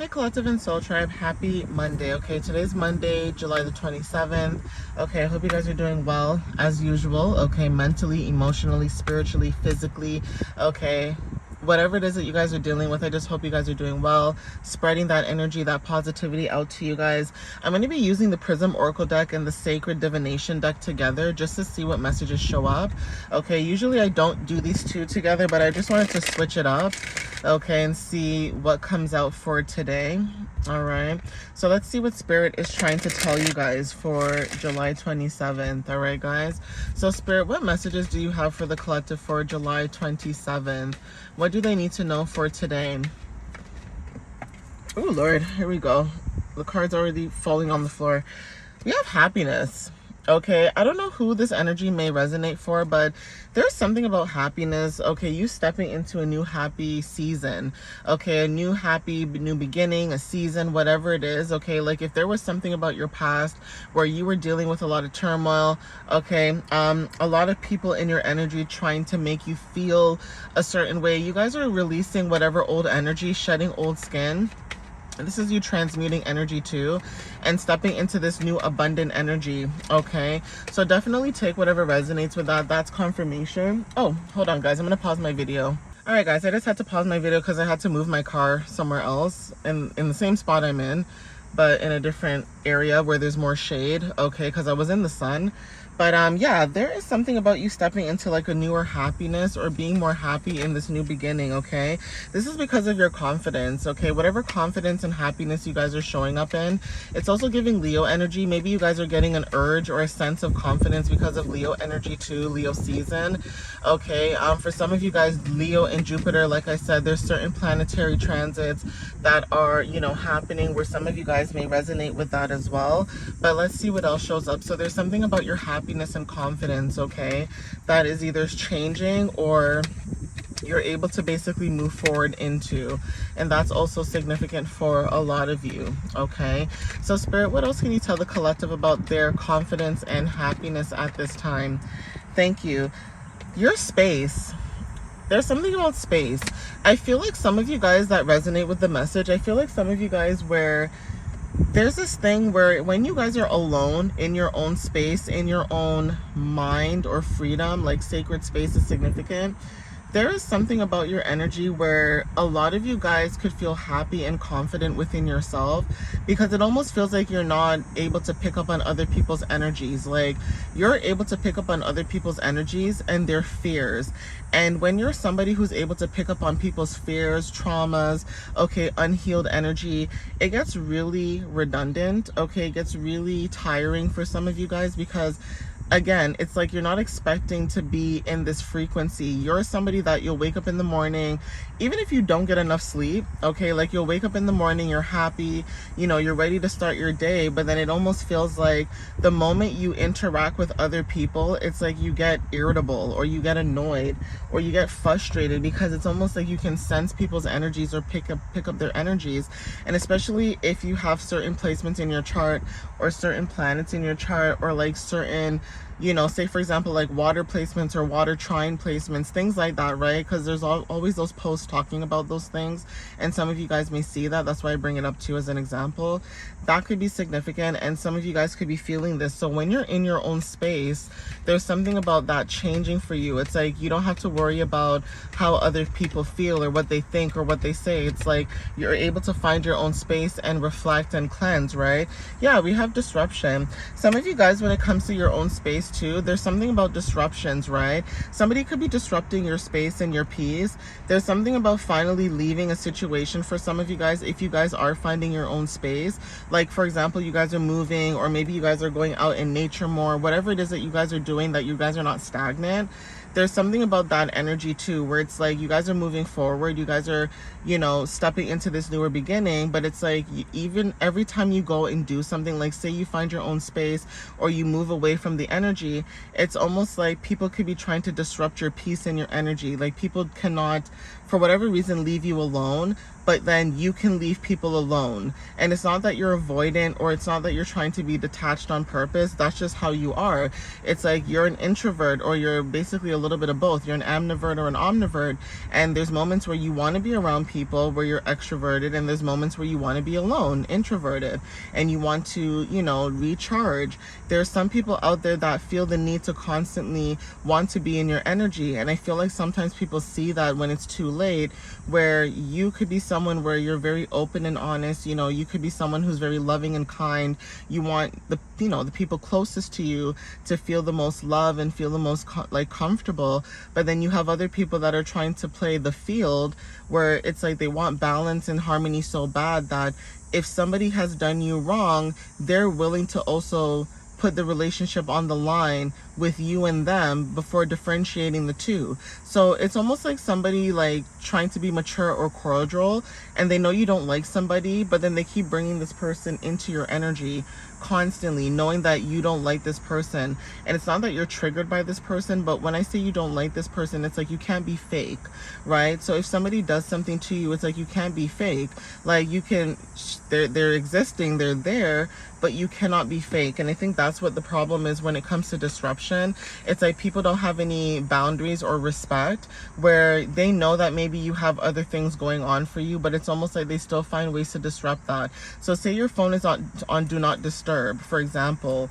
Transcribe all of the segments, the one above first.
Hey Collective and Soul Tribe, happy Monday. Okay, today's Monday, July the 27th. Okay, I hope you guys are doing well as usual. Okay, mentally, emotionally, spiritually, physically. Okay, whatever it is that you guys are dealing with, I just hope you guys are doing well, spreading that energy, that positivity out to you guys. I'm going to be using the Prism Oracle deck and the Sacred Divination deck together just to see what messages show up. Okay, usually I don't do these two together, but I just wanted to switch it up. Okay, and see what comes out for today. All right, so let's see what Spirit is trying to tell you guys for July 27th. All right, guys. So Spirit, what messages do you have for the collective for July 27th? What do they need to know for today? Oh, Lord, here we go. The card's already falling on the floor. We have happiness. Okay, I don't know who this energy may resonate for, but there's something about happiness. Okay, you stepping into a new happy season. Okay, a new happy new beginning, a season, whatever it is. Okay, like if there was something about your past where you were dealing with a lot of turmoil. Okay, a lot of people in your energy trying to make you feel a certain way. You guys are releasing whatever old energy, shedding old skin. This is you transmuting energy too and stepping into this new abundant energy. Okay, so definitely take whatever resonates with that. That's confirmation. Oh, hold on guys, I'm gonna pause my video. All right guys, I just had to pause my video because I had to move my car somewhere else in the same spot I'm in, but in a different area where there's more shade. Okay, because I was in the sun. But yeah, there is something about you stepping into like a newer happiness or being more happy in this new beginning. Okay, this is because of your confidence. Okay, whatever confidence and happiness you guys are showing up in, it's also giving Leo energy. Maybe you guys are getting an urge or a sense of confidence because of Leo energy too, Leo season. Okay, for some of you guys, Leo and Jupiter, like I said, there's certain planetary transits that are, you know, happening where some of you guys may resonate with that as well. But let's see what else shows up. So there's something about your happiness and confidence, okay, that is either changing or you're able to basically move forward into, and that's also significant for a lot of you. Okay, so Spirit, what else can you tell the collective about their confidence and happiness at this time? Thank you. Your space. There's something about space. I feel like some of you guys that resonate with the message, I feel like some of you guys where there's this thing where when you guys are alone in your own space, in your own mind or freedom, like sacred space is significant. There is something about your energy where a lot of you guys could feel happy and confident within yourself because it almost feels like you're not able to pick up on other people's energies. Like you're able to pick up on other people's energies and their fears. And when you're somebody who's able to pick up on people's fears, traumas, okay, unhealed energy, it gets really redundant. Okay, it gets really tiring for some of you guys because again, it's like you're not expecting to be in this frequency. You're somebody that you'll wake up in the morning, even if you don't get enough sleep, okay, like you'll wake up in the morning, you're happy, you know, you're ready to start your day, but then it almost feels like the moment you interact with other people, it's like you get irritable or you get annoyed or you get frustrated because it's almost like you can sense people's energies or pick up their energies. And especially if you have certain placements in your chart or certain planets in your chart or like certain, you know, say for example like water placements or water trine placements, things like that, right? Because there's always those posts talking about those things and some of you guys may see that. That's why I bring it up too as an example. That could be significant and some of you guys could be feeling this. So when you're in your own space, there's something about that changing for you. It's like you don't have to worry about how other people feel or what they think or what they say. It's like you're able to find your own space and reflect and cleanse, right? Yeah, we have disruption. Some of you guys, when it comes to your own space too, there's something about disruptions, right? Somebody could be disrupting your space and your peace. There's something about finally leaving a situation for some of you guys if you guys are finding your own space. Like for example, you guys are moving or maybe you guys are going out in nature more, whatever it is that you guys are doing, that you guys are not stagnant. There's something about that energy too where it's like you guys are moving forward, you guys are, you know, stepping into this newer beginning, but it's like even every time you go and do something, like say you find your own space or you move away from the energy, it's almost like people could be trying to disrupt your peace and your energy. Like people cannot, for whatever reason, leave you alone, but then you can leave people alone. And it's not that you're avoidant, or it's not that you're trying to be detached on purpose. That's just how you are. It's like you're an introvert, or you're basically a little bit of both. You're an ambivert or an omnivert, and there's moments where you want to be around people where you're extroverted, and there's moments where you want to be alone, introverted, and you want to, you know, recharge. There's some people out there that feel the need to constantly want to be in your energy, and I feel like sometimes people see that when it's too late, where you could be someone where you're very open and honest. You know, you could be someone who's very loving and kind. You want the, you know, the people closest to you to feel the most love and feel the most comfortable. But then you have other people that are trying to play the field, where it's like they want balance and harmony so bad that if somebody has done you wrong, they're willing to also put the relationship on the line with you and them before differentiating the two. So it's almost like somebody like trying to be mature or cordial, and they know you don't like somebody, but then they keep bringing this person into your energy constantly, knowing that you don't like this person. And it's not that you're triggered by this person, but when I say you don't like this person, it's like you can't be fake, right? So if somebody does something to you, it's like you can't be fake. Like you can, they're existing, they're there, but you cannot be fake. And I think that's what the problem is when it comes to disruption. It's like people don't have any boundaries or respect, where they know that maybe you have other things going on for you, but it's almost like they still find ways to disrupt that. So say your phone is on do not disturb, for example.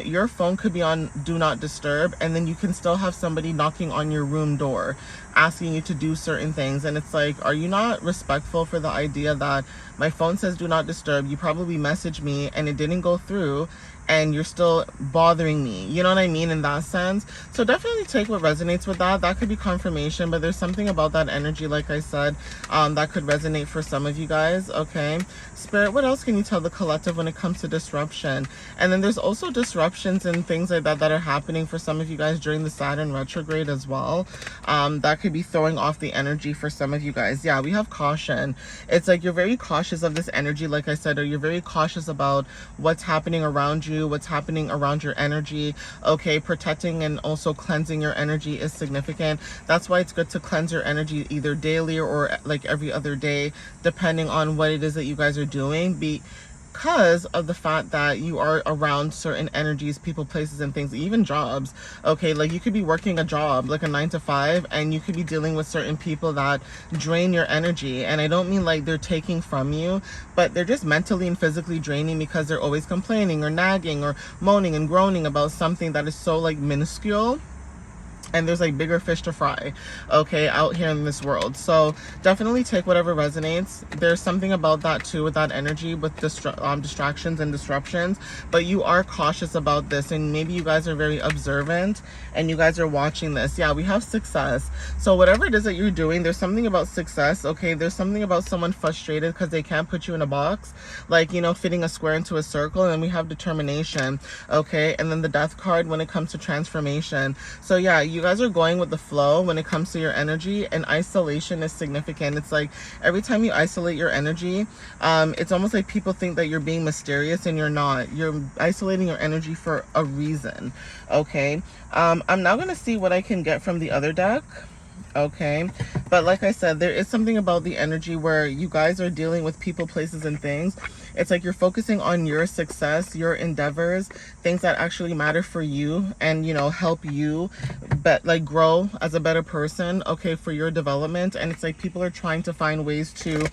Your phone could be on do not disturb, and then you can still have somebody knocking on your room door asking you to do certain things, and it's like, are you not respectful for the idea that my phone says do not disturb, you probably messaged me and it didn't go through, and you're still bothering me, you know what I mean, in that sense? So definitely take what resonates with that. That could be confirmation, but there's something about that energy, like I said, that could resonate for some of you guys. Okay, Spirit, what else can you tell the collective when it comes to disruption? And then there's also disruptions and things like that that are happening for some of you guys during the Saturn retrograde as well. That could be throwing off the energy for some of you guys. Yeah, we have caution. It's like you're very cautious of this energy, like I said, or you're very cautious about what's happening around you, what's happening around your energy. Okay, protecting and also cleansing your energy is significant. That's why it's good to cleanse your energy either daily or like every other day, depending on what it is that you guys are doing, because of the fact that you are around certain energies, people, places, and things, even jobs. Okay, like you could be working a job like a 9 to 5, and you could be dealing with certain people that drain your energy. And I don't mean like they're taking from you, but they're just mentally and physically draining because they're always complaining or nagging or moaning and groaning about something that is so like minuscule. And there's like bigger fish to fry, okay, out here in this world. So definitely take whatever resonates. There's something about that too, with that energy, with distractions and disruptions. But you are cautious about this, and maybe you guys are very observant and you guys are watching this. Yeah, we have success. So whatever it is that you're doing, there's something about success. Okay, there's something about someone frustrated because they can't put you in a box, like, you know, fitting a square into a circle. And then we have determination. Okay, and then the Death card when it comes to transformation. So yeah, you guys are going with the flow when it comes to your energy, and isolation is significant. It's like every time you isolate your energy, it's almost like people think that you're being mysterious, and you're not. You're isolating your energy for a reason. Okay, I'm now gonna see what I can get from the other deck. Okay, but like I said, there is something about the energy where you guys are dealing with people, places, and things. It's like you're focusing on your success, your endeavors, things that actually matter for you, and, you know, help you but like grow as a better person, okay, for your development. And it's like people are trying to find ways to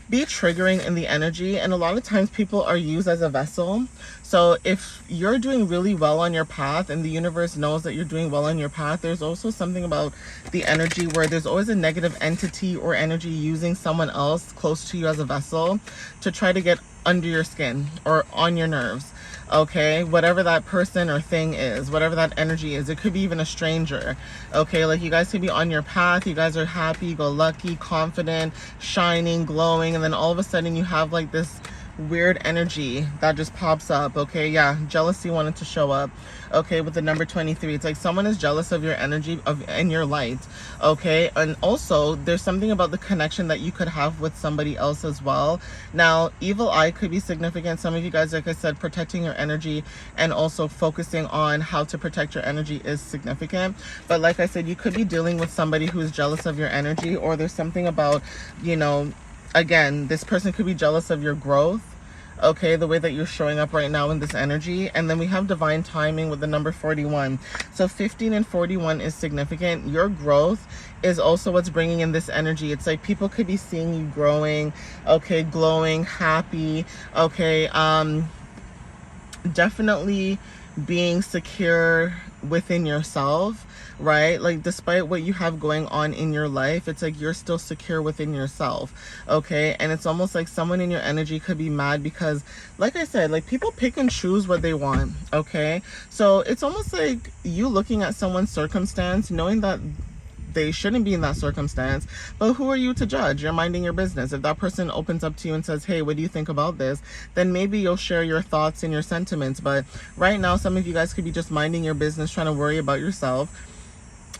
be triggering in the energy, and a lot of times people are used as a vessel. So if you're doing really well on your path and the universe knows that you're doing well on your path, there's also something about the energy where there's always a negative entity or energy using someone else close to you as a vessel to try to get under your skin or on your nerves. Okay, whatever that person or thing is, whatever that energy is, it could be even a stranger. Okay, like you guys could be on your path, you guys are happy, go lucky, confident, shining, glowing, and then all of a sudden you have like this weird energy that just pops up. Okay, yeah, jealousy wanted to show up. Okay, with the number 23, it's like someone is jealous of your energy and your light. Okay, and also there's something about the connection that you could have with somebody else as well. Now, evil eye could be significant. Some of you guys, like I said, protecting your energy and also focusing on how to protect your energy is significant. But like I said, you could be dealing with somebody who's jealous of your energy, or there's something about, you know, again, this person could be jealous of your growth, okay, the way that you're showing up right now in this energy. And then we have divine timing with the number 41. So 15 and 41 is significant. Your growth is also what's bringing in this energy. It's like people could be seeing you growing, okay, glowing, happy, okay, definitely being secure within yourself, right? Like, despite what you have going on in your life, it's like you're still secure within yourself, okay? And it's almost like someone in your energy could be mad because, like I said, like, people pick and choose what they want, okay? So it's almost like you looking at someone's circumstance, knowing that they shouldn't be in that circumstance, but who are you to judge? You're minding your business. If that person opens up to you and says, hey, what do you think about this? Then maybe you'll share your thoughts and your sentiments. But right now, some of you guys could be just minding your business, trying to worry about yourself.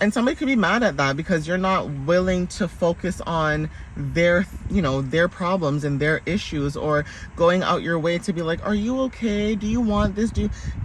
And somebody could be mad at that because you're not willing to focus on their, you know, their problems and their issues, or going out your way to be like, are you okay? Do you want this?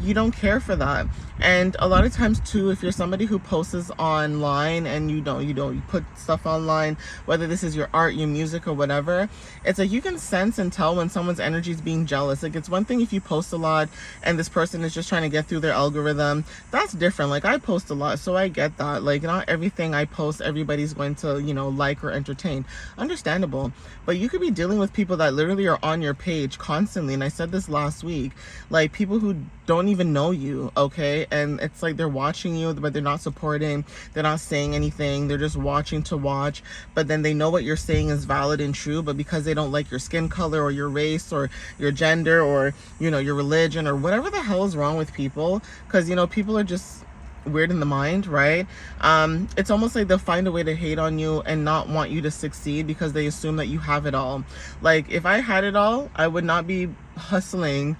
You don't care for that. And a lot of times too, if you're somebody who posts online and you put stuff online, whether this is your art, your music, or whatever, it's like you can sense and tell when someone's energy is being jealous. Like, it's one thing if you post a lot and this person is just trying to get through their algorithm. That's different. Like, I post a lot, so I get that. Like, not everything I post everybody's going to, you know, like or entertain. Understandable. But you could be dealing with people that literally are on your page constantly, and I said this last week, like people who don't even know you, okay? And it's like they're watching you, but they're not supporting, they're not saying anything, they're just watching to watch, but then they know what you're saying is valid and true, but because they don't like your skin color or your race or your gender or, you know, your religion or whatever the hell is wrong with people, because, you know, people are just weird in the mind, right? It's almost like they'll find a way to hate on you and not want you to succeed because they assume that you have it all. Like, if I had it all, I would not be hustling,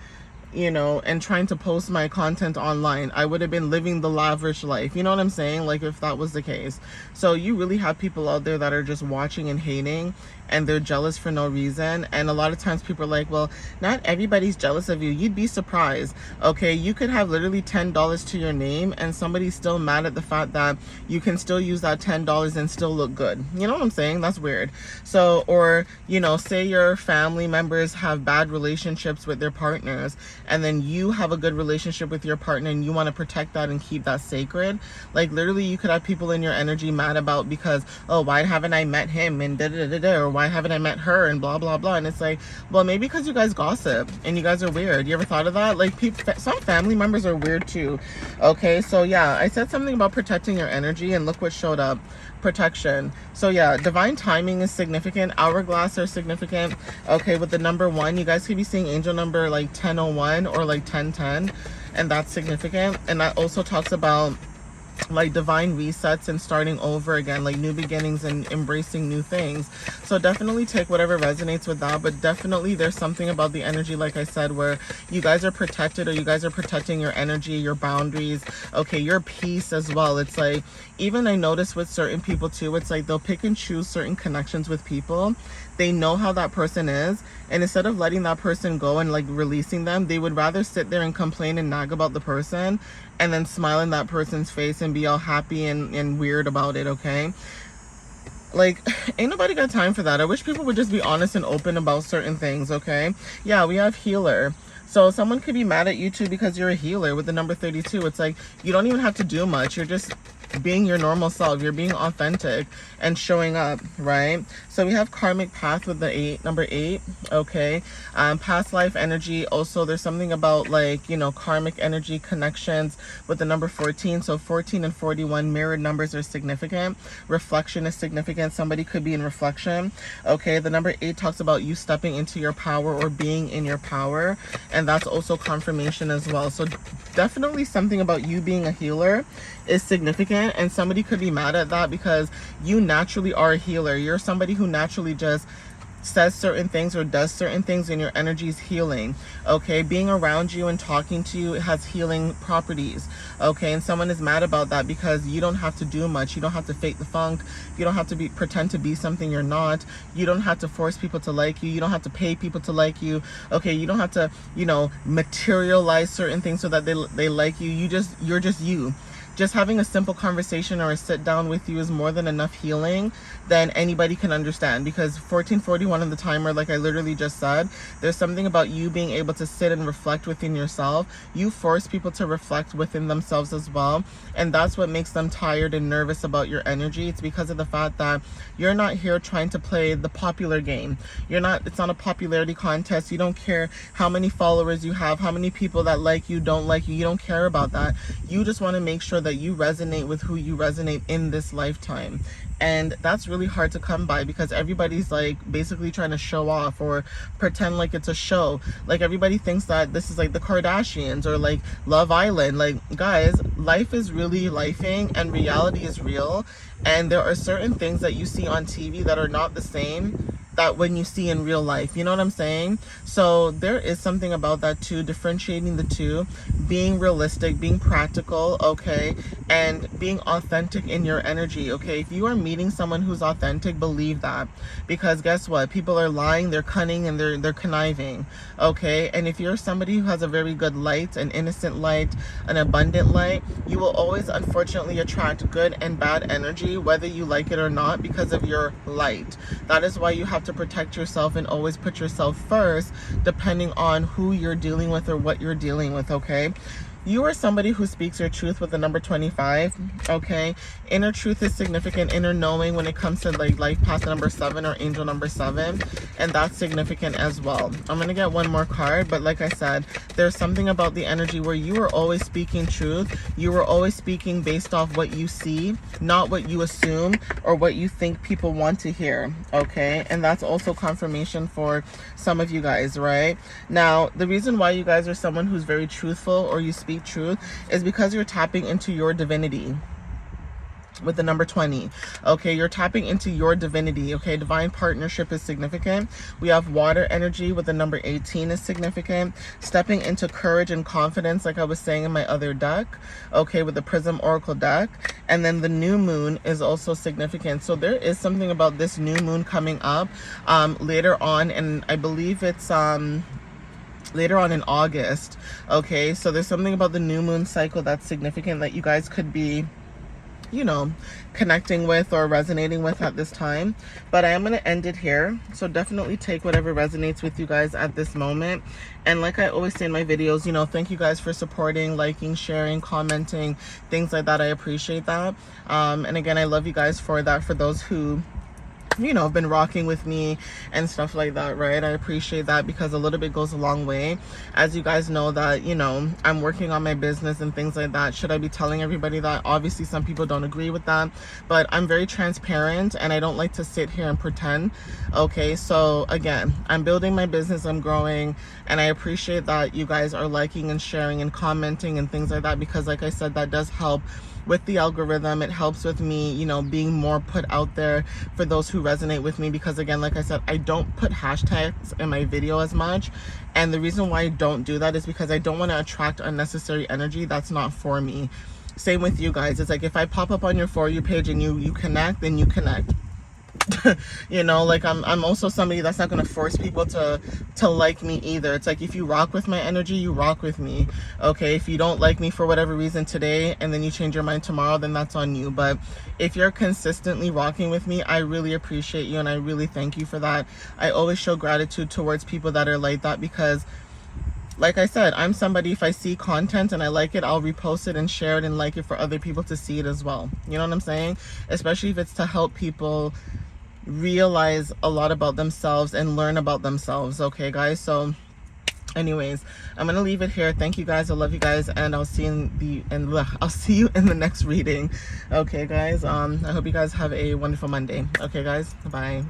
you know, and trying to post my content online. I would have been living the lavish life. You know what I'm saying? Like, if that was the case. So you really have people out there that are just watching and hating, and they're jealous for no reason. And a lot of times people are like, well, not everybody's jealous of you. You'd be surprised. Okay, you could have literally $10 to your name and somebody's still mad at the fact that you can still use that $10 and still look good. You know what I'm saying? That's weird. So, or, you know, say your family members have bad relationships with their partners, and then you have a good relationship with your partner and you want to protect that and keep that sacred. Like, literally you could have people in your energy mad about because, oh, why haven't I met him, and da da da da, or why haven't I met her, and blah blah blah. And it's like, well, maybe because you guys gossip and you guys are weird. You ever thought of that? Like, some family members are weird too. Okay, so yeah, I said something about protecting your energy, and look what showed up. Protection. So yeah, divine timing is significant. Hourglass are significant. Okay, with the number 1, you guys could be seeing angel number like 1001 or like 1010, and that's significant. And that also talks about like divine resets and starting over again, like new beginnings and embracing new things. So definitely take whatever resonates with that, but definitely there's something about the energy, like I said, where you guys are protected, or you guys are protecting your energy, your boundaries, okay, your peace as well. It's like, even I notice with certain people too, it's like they'll pick and choose certain connections with people. They know how that person is, and instead of letting that person go and like releasing them, they would rather sit there and complain and nag about the person and then smile in that person's face and be all happy and weird about it, okay? Like, ain't nobody got time for that. I wish people would just be honest and open about certain things, okay? Yeah, we have healer. So someone could be mad at you too because you're a healer with the number 32. It's like, you don't even have to do much. You're just being your normal self. You're being authentic and showing up, right? So we have karmic path with the number 8, okay? Past life energy. Also, there's something about like, you know, karmic energy connections with the number 14. So 14 and 41 mirrored numbers are significant. Reflection is significant. Somebody could be in reflection, okay? The number 8 talks about you stepping into your power or being in your power, and that's also confirmation as well. So definitely something about you being a healer is significant, and somebody could be mad at that because you naturally are a healer. You're somebody who naturally just says certain things or does certain things, and your energy is healing, okay? Being around you and talking to you has healing properties, okay? And someone is mad about that because you don't have to do much. You don't have to fake the funk. You don't have to pretend to be something you're not. You don't have to force people to like you. You don't have to pay people to like you, okay? You don't have to, you know, materialize certain things so that they like you. You're just you. just having a simple conversation or a sit down with you is more than enough healing than anybody can understand. Because 1441 of the timer, like I literally just said, there's something about you being able to sit and reflect within yourself. You force people to reflect within themselves as well, and that's what makes them tired and nervous about your energy. It's because of the fact that you're not here trying to play the popular game. It's not a popularity contest. You don't care how many followers you have, how many people that like you, don't like you. You don't care about that. You just want to make sure that you resonate with who you resonate in this lifetime. And that's really hard to come by, because everybody's like basically trying to show off or pretend like it's a show. Like everybody thinks that this is like the Kardashians or like Love Island. Like, guys, life is really lifing and reality is real. And there are certain things that you see on TV that are not the same that when you see in real life. You know what I'm saying? So there is something about that too, differentiating the two, being realistic, being practical, okay, and being authentic in your energy, okay? If you are meeting someone who's authentic, believe that, because guess what? People are lying, they're cunning, and they're conniving, okay? And if you're somebody who has a very good light, an innocent light, an abundant light, you will always unfortunately attract good and bad energy, whether you like it or not, because of your light. That is why you have to protect yourself and always put yourself first, depending on who you're dealing with or what you're dealing with, okay? You are somebody who speaks your truth with the number 25, okay? Inner truth is significant, inner knowing when it comes to like life path number 7 or angel number 7, and that's significant as well. I'm gonna get one more card, but like I said, there's something about the energy where you are always speaking truth. You are always speaking based off what you see, not what you assume or what you think people want to hear, okay? And that's also confirmation for some of you guys, right? Now, the reason why you guys are someone who's very truthful or you speak truth is because you're tapping into your divinity with the number 20, okay? You're tapping into your divinity, okay? Divine partnership is significant. We have water energy with the number 18 is significant. Stepping into courage and confidence, like I was saying in my other deck, okay, with the Prism Oracle deck. And then the new moon is also significant. So there is something about this new moon coming up later on, and I believe it's later on in August, okay? So there's something about the new moon cycle that's significant that you guys could be, you know, connecting with or resonating with at this time. But I am going to end it here, so definitely take whatever resonates with you guys at this moment. And like I always say in my videos, you know, thank you guys for supporting, liking, sharing, commenting, things like that. I appreciate that. And again, I love you guys for that, for those who, you know, have been rocking with me and stuff like that, right? I appreciate that, because a little bit goes a long way. As you guys know that, you know, I'm working on my business and things like that. Should I be telling everybody that? Obviously some people don't agree with that, but I'm very transparent and I don't like to sit here and pretend, okay? So again, I'm building my business, I'm growing, and I appreciate that you guys are liking and sharing and commenting and things like that, because like I said, that does help with the algorithm. It helps with me, you know, being more put out there for those who resonate with me, because again, like I said, I don't put hashtags in my video as much, and the reason why I don't do that is because I don't want to attract unnecessary energy that's not for me. Same with you guys. It's like if I pop up on your For You page and you connect, then you connect. You know, like I'm also somebody that's not going to force people to like me either. It's like if you rock with my energy, you rock with me, okay? If you don't like me for whatever reason today and then you change your mind tomorrow, then that's on you. But if you're consistently rocking with me, I really appreciate you and I really thank you for that. I always show gratitude towards people that are like that, because like I said, I'm somebody, if I see content and I like it, I'll repost it and share it and like it for other people to see it as well. You know what I'm saying? Especially if it's to help people realize a lot about themselves and learn about themselves, okay guys? So anyways, I'm gonna leave it here. Thank you guys, I love you guys, and I'll see you in the next reading, okay guys? I hope you guys have a wonderful Monday. Okay guys, bye.